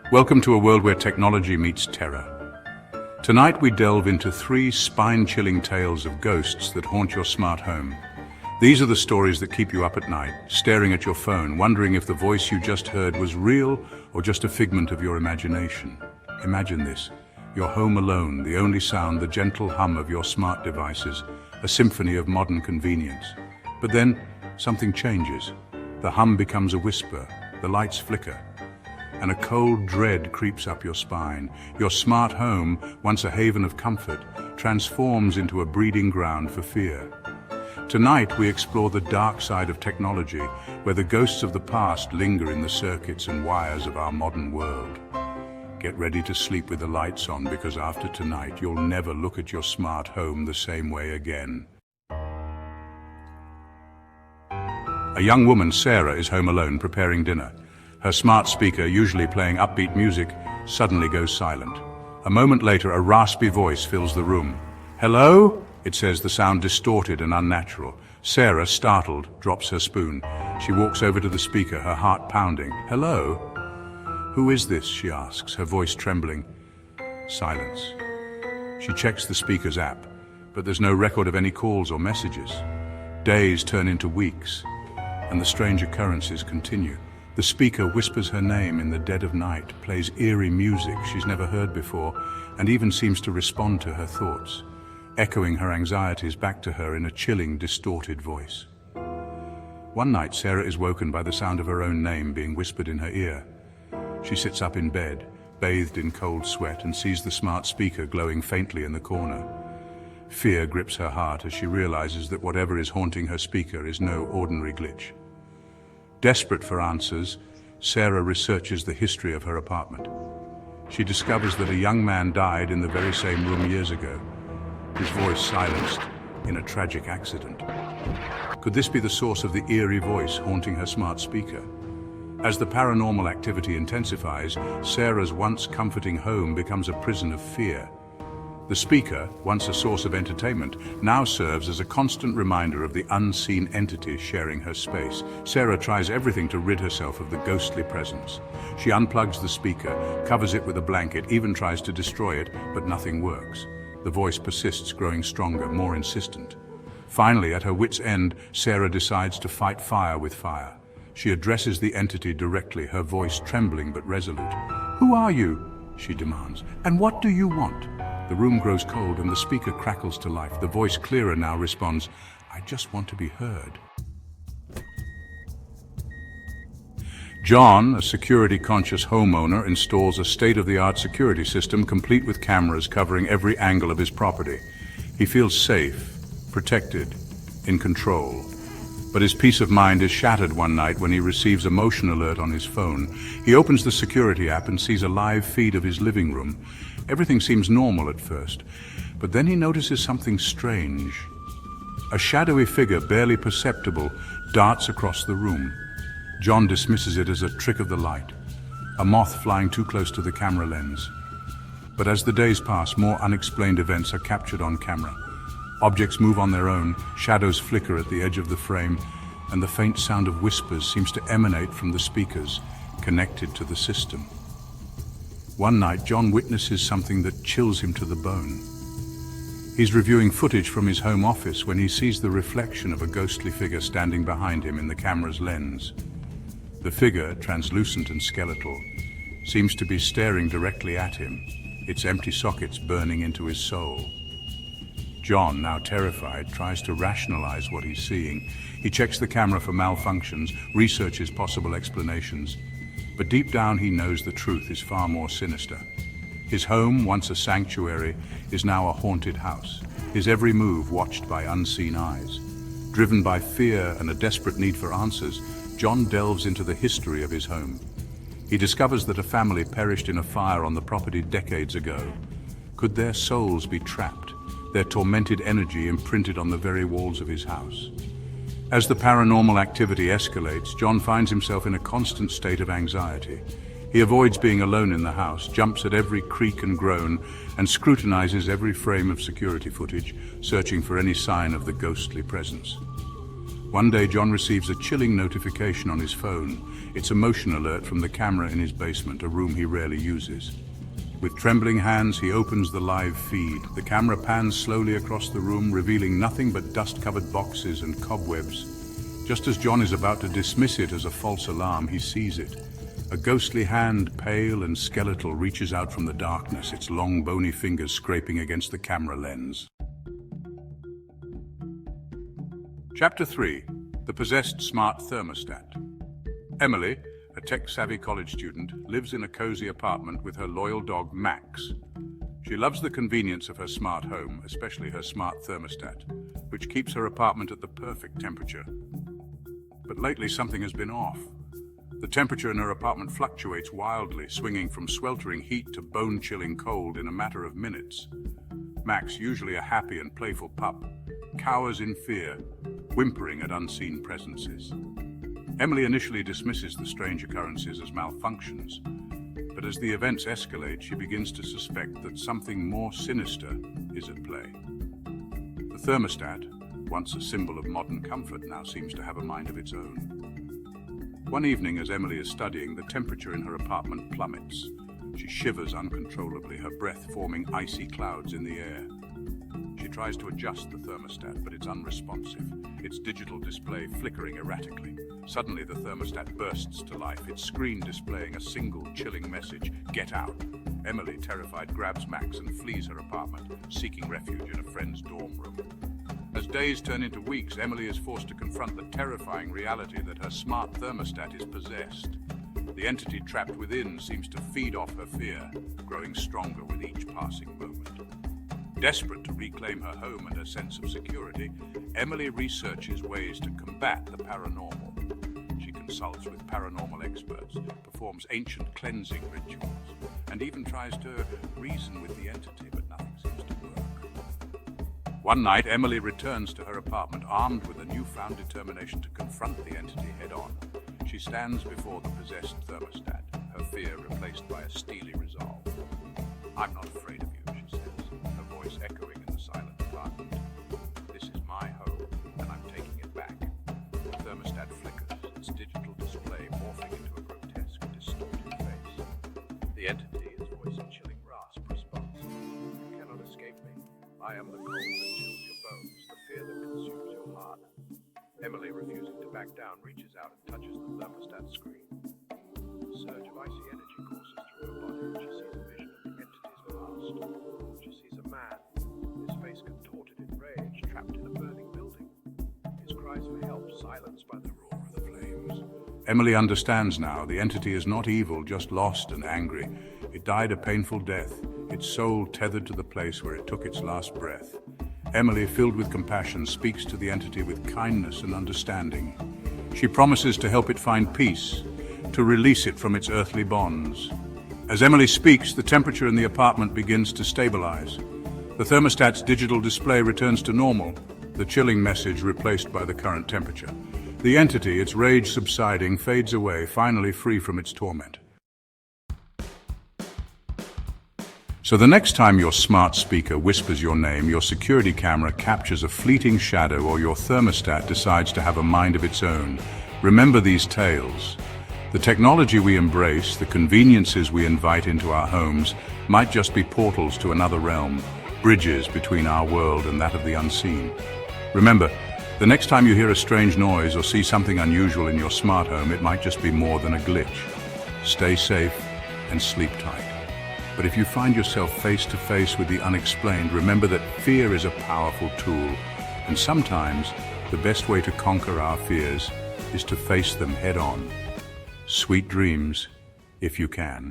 Welcome to a world where technology meets terror. Tonight we delve into 3 spine-chilling tales of ghosts that haunt your smart home. These are the stories that keep you up at night, staring at your phone, wondering if the voice you just heard was real or just a figment of your imagination. Imagine this: you're home alone, the only sound the gentle hum of your smart devices, a symphony of modern convenience. But then, something changes. The hum becomes a whisper, the lights flicker, and a cold dread creeps up your spine. Your smart home, once a haven of comfort, transforms into a breeding ground for fear. Tonight we explore the dark side of technology, where the ghosts of the past linger in the circuits and wires of our modern world. Get ready to sleep with the lights on, because after tonight you'll never look at your smart home the same way again. A young woman, Sarah, is home alone preparing dinner. Her smart speaker, usually playing upbeat music, suddenly goes silent. A moment later, a raspy voice fills the room. "Hello?" it says, the sound distorted and unnatural. Sarah, startled, drops her spoon. She walks over to the speaker, her heart pounding. "Hello?" "Who is this?" she asks, her voice trembling. Silence. She checks the speaker's app, but there's no record of any calls or messages. Days turn into weeks, and the strange occurrences continue. The speaker whispers her name in the dead of night, plays eerie music she's never heard before, and even seems to respond to her thoughts, echoing her anxieties back to her in a chilling, distorted voice. One night, Sarah is woken by the sound of her own name being whispered in her ear. She sits up in bed, bathed in cold sweat, and sees the smart speaker glowing faintly in the corner. Fear grips her heart as she realizes that whatever is haunting her speaker is no ordinary glitch. Desperate for answers, Sarah researches the history of her apartment. She discovers that a young man died in the very same room years ago, his voice silenced in a tragic accident. Could this be the source of the eerie voice haunting her smart speaker? As the paranormal activity intensifies, Sarah's once comforting home becomes a prison of fear. The speaker, once a source of entertainment, now serves as a constant reminder of the unseen entities sharing her space. Sarah tries everything to rid herself of the ghostly presence. She unplugs the speaker, covers it with a blanket, even tries to destroy it, but nothing works. The voice persists, growing stronger, more insistent. Finally, at her wit's end, Sarah decides to fight fire with fire. She addresses the entity directly, her voice trembling but resolute. "Who are you?" she demands. "And what do you want?" The room grows cold and the speaker crackles to life. The voice, clearer now, responds, "I just want to be heard." John, a security-conscious homeowner, installs a state-of-the-art security system complete with cameras covering every angle of his property. He feels safe, protected, in control. But his peace of mind is shattered one night when he receives a motion alert on his phone. He opens the security app and sees a live feed of his living room. Everything seems normal at first, but then he notices something strange. A shadowy figure, barely perceptible, darts across the room. John dismisses it as a trick of the light, a moth flying too close to the camera lens. But as the days pass, more unexplained events are captured on camera. Objects move on their own, shadows flicker at the edge of the frame, and the faint sound of whispers seems to emanate from the speakers connected to the system. One night, John witnesses something that chills him to the bone. He's reviewing footage from his home office when he sees the reflection of a ghostly figure standing behind him in the camera's lens. The figure, translucent and skeletal, seems to be staring directly at him, its empty sockets burning into his soul. John, now terrified, tries to rationalize what he's seeing. He checks the camera for malfunctions, researches possible explanations. But deep down he knows the truth is far more sinister. His home, once a sanctuary, is now a haunted house, his every move watched by unseen eyes. Driven by fear and a desperate need for answers, John delves into the history of his home. He discovers that a family perished in a fire on the property decades ago. Could their souls be trapped, their tormented energy imprinted on the very walls of his house? As the paranormal activity escalates, John finds himself in a constant state of anxiety. He avoids being alone in the house, jumps at every creak and groan, and scrutinizes every frame of security footage, searching for any sign of the ghostly presence. One day, John receives a chilling notification on his phone. It's a motion alert from the camera in his basement, a room he rarely uses. With trembling hands, he opens the live feed. The camera pans slowly across the room, revealing nothing but dust-covered boxes and cobwebs. Just as John is about to dismiss it as a false alarm, he sees it. A ghostly hand, pale and skeletal, reaches out from the darkness, its long, bony fingers scraping against the camera lens. Chapter 3. The Possessed Smart Thermostat. Emily, a tech-savvy college student, lives in a cozy apartment with her loyal dog, Max. She loves the convenience of her smart home, especially her smart thermostat, which keeps her apartment at the perfect temperature. But lately, something has been off. The temperature in her apartment fluctuates wildly, swinging from sweltering heat to bone-chilling cold in a matter of minutes. Max, usually a happy and playful pup, cowers in fear, whimpering at unseen presences. Emily initially dismisses the strange occurrences as malfunctions, but as the events escalate, she begins to suspect that something more sinister is at play. The thermostat, once a symbol of modern comfort, now seems to have a mind of its own. One evening, as Emily is studying, the temperature in her apartment plummets. She shivers uncontrollably, her breath forming icy clouds in the air. She tries to adjust the thermostat, but it's unresponsive, its digital display flickering erratically. Suddenly, the thermostat bursts to life, its screen displaying a single chilling message: "Get out." Emily, terrified, grabs Max and flees her apartment, seeking refuge in a friend's dorm room. As days turn into weeks, Emily is forced to confront the terrifying reality that her smart thermostat is possessed. The entity trapped within seems to feed off her fear, growing stronger with each passing moment. Desperate to reclaim her home and her sense of security, Emily researches ways to combat the paranormal. She consults with paranormal experts, performs ancient cleansing rituals, and even tries to reason with the entity, but nothing seems to work. One night, Emily returns to her apartment armed with a newfound determination to confront the entity head-on. She stands before the possessed thermostat, her fear replaced by a steely resolve. "I'm not afraid of you," she says, her voice echoing in the silent apartment. "This is my home, and I'm taking it back." The thermostat flickers, its digital display morphing into a grotesque, distorted face. The entity, its voice a chilling rasp, responds: "You cannot escape me. I am the cold that chills your bones, the fear that consumes your heart." Emily, refusing to back down, reaches out and touches the thermostat screen. A surge of icy energy courses through her body, and she sees a vision of the entity's past. She sees a man, his face contorted in rage, trapped in a burning building. His cries for help silenced by the roar of the flames. Emily understands now. The entity is not evil, just lost and angry. It died a painful death, its soul tethered to the place where it took its last breath. Emily, filled with compassion, speaks to the entity with kindness and understanding. She promises to help it find peace, to release it from its earthly bonds. As Emily speaks, the temperature in the apartment begins to stabilize. The thermostat's digital display returns to normal, the chilling message replaced by the current temperature. The entity, its rage subsiding, fades away, finally free from its torment. So the next time your smart speaker whispers your name, your security camera captures a fleeting shadow, or your thermostat decides to have a mind of its own, remember these tales. The technology we embrace, the conveniences we invite into our homes, might just be portals to another realm, bridges between our world and that of the unseen. Remember, the next time you hear a strange noise or see something unusual in your smart home, it might just be more than a glitch. Stay safe and sleep tight. But if you find yourself face to face with the unexplained, remember that fear is a powerful tool, and sometimes the best way to conquer our fears is to face them head on. Sweet dreams, if you can.